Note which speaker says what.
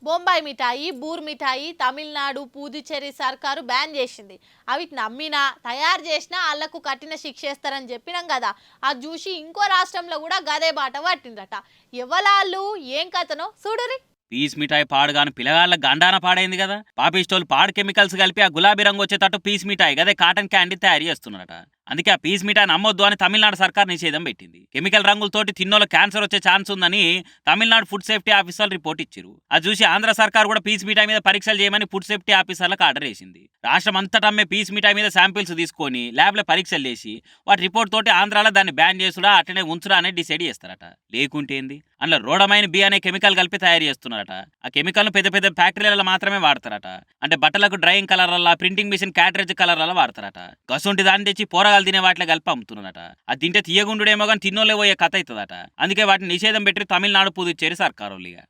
Speaker 1: బొంబాయి మిఠాయి, బూర్ మిఠాయి తమిళనాడు, పుదుచ్చేరి సర్కారు బ్యాన్ చేసింది. అవిటిని నమ్మినా తయారు చేసినా వాళ్లకు కఠిన శిక్ష వేస్తారని చెప్పినాం కదా. అది చూసి ఇంకో రాష్ట్రంలో కూడా గదే బాట పట్టిందట. ఎవలాళ్ళు ఏం కథనో చూడురి.
Speaker 2: పీస్ మిఠాయి పాడుగాను పిల్లగాళ్ళ గండాన పాడైంది కదా. పాపిస్టోలు పాడు కెమికల్స్ కలిపి ఆ గులాబీ రంగు వచ్చేటట్టు పీస్ మిఠాయి గదే కాటన్ క్యాండీ తయారు చేస్తున్నారట. అందుకే ఆ పీస్ మిఠాయిని అమ్మొద్దు అని తమిళనాడు సర్కార్ నిషేధం పెట్టింది. కెమికల్ రంగులతోటి తిన్నోళ్ళ క్యాన్సర్ వచ్చే ఛాన్స్ ఉందని తమిళనాడు ఫుడ్ సేఫ్టీ ఆఫీసర్లు రిపోర్ట్ ఇచ్చారు. అది చూసి ఆంధ్ర సర్కార్ కూడా పీస్ మిఠాయి మీద పరీక్షలు చేయమని ఫుడ్ సేఫ్టీ ఆఫీసర్లకు ఆర్డర్ చేసింది. రాష్ట్రం అంతటా అమ్మే పీస్ మిఠాయి మీద శాంపిల్స్ తీసుకొని ల్యాబ్లో పరీక్షలు చేసి వాటి రిపోర్ట్ తోటి ఆంధ్రాలో దాన్ని బ్యాన్ చేసుడా అట్లనే ఉంచుడా అనేది డిసైడ్ చేస్తారట. లేకుంటే ఏంది అందులో రోడమైన్ బి అనే కెమికల్ కలిపి తయారు చేస్తున్నారట. ఆ కెమికల్ను పెద్ద పెద్ద ఫ్యాక్టరీలలో మాత్రమే వాడతారట. అంటే బట్టలకు డ్రైయింగ్ కలర్ల, ప్రింటింగ్ మిషన్ క్యాటరేజ్ కలర్ల వాడతారట. గసొంటి దాన్ని తెచ్చి పోరగాలు తినే వాటిలో కలిపి అమ్ముతున్నారట. అది తింటే తీయగుండుడేమో కానీ తిన్నోళ్ళే పోయే కథ అవుతుందట. అందుకే వాటిని నిషేధం పెట్టి తమిళనాడు పుదుచ్చేరి సర్కారోళ్ళిగా